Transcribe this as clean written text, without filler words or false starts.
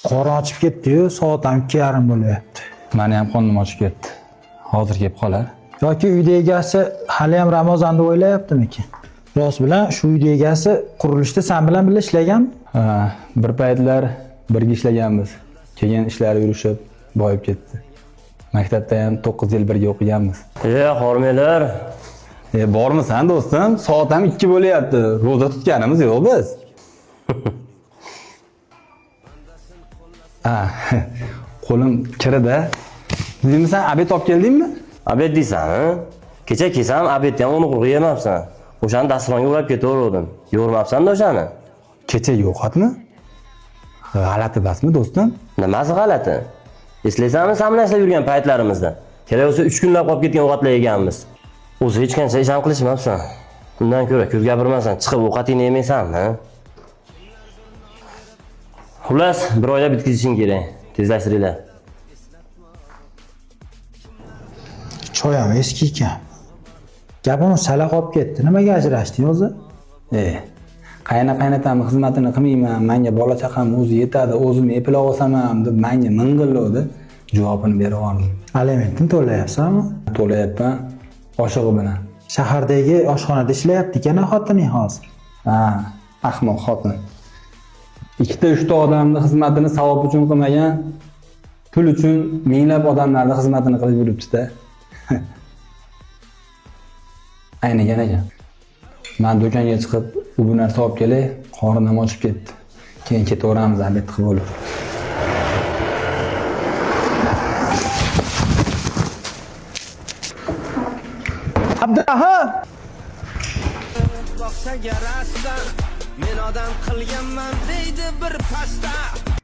Qorni ochib ketdi-yu, soat ham 2:30 bo'lyapti. Meni ham qornim ochib ketdi. Hozir kelib qolar. Yoki uyda egasi hali ham Ramazon deb o'ylayaptimikin? Rost bilan shu uyda egasi qurilishda sen bilan birga ishlaganmi? Ha, bir paytlar birga ishlaganmiz. Keyin ishlari yurishib, boyib ketdi. Maktabda ham 9 yil birga o'qiganmiz. Hormaylar. Bormisan do'stim? Soat ham 2 bo'lyapti. Roza tutganimiz yo'q biz. Qo'lim kirida. Deymisan, obed olib keldingmi? Obed deysan, kecha kelsam obedni ham uni yemabsan. O'shani dasturxonga urab ketaverdim. Yo'rmabsan-da o'shani. Kecha yo'qotmi? G'alati basmi do'stim? Nimasi g'alati? Eslaysanmi sen bilan ishlab yurgan paytlarimizda? Kerak bo'lsa 3 kunlab qolib ketgan ovqatlar yeganmiz. O'zi hech qancha ish ham qilishmabsan. Bundan ko'ra ko'p gapirmasan, chiqib ovqatingni yemaysanmi? Xullas, bir oyda bitkazishing kerak. Tezlashtiringlar. Choy ham eski ekan. Gapim sala qolib ketdi. Nimaga ajrashding o'zi? Qaynatamni xizmatini qilmayman, menga bola chaqam o'zi yetadi, o'zim eplab olsam ham deb menga ming'illovdi. Javobini berib oldim. Alimentni to'layapsanmi? To'layapman, oshig'i bilan. Shahardagi oshxonada ishlayapti ekan xotining hozir. Ha, ahmoq xotin. 2-3 odamni xizmatini savob uchun qilmagan, pul uchun minglab odamlarning xizmatini qilib yuribdi-da. Aynigan ekan. Men do'konga chiqib, bu narsa olib kelay, qornim ochib ketdi. Keyin ketaveramiz, obed qilib bo'lib. Abdurahim! Boqsa yarasidan men odam qilganman deydi bir pasta.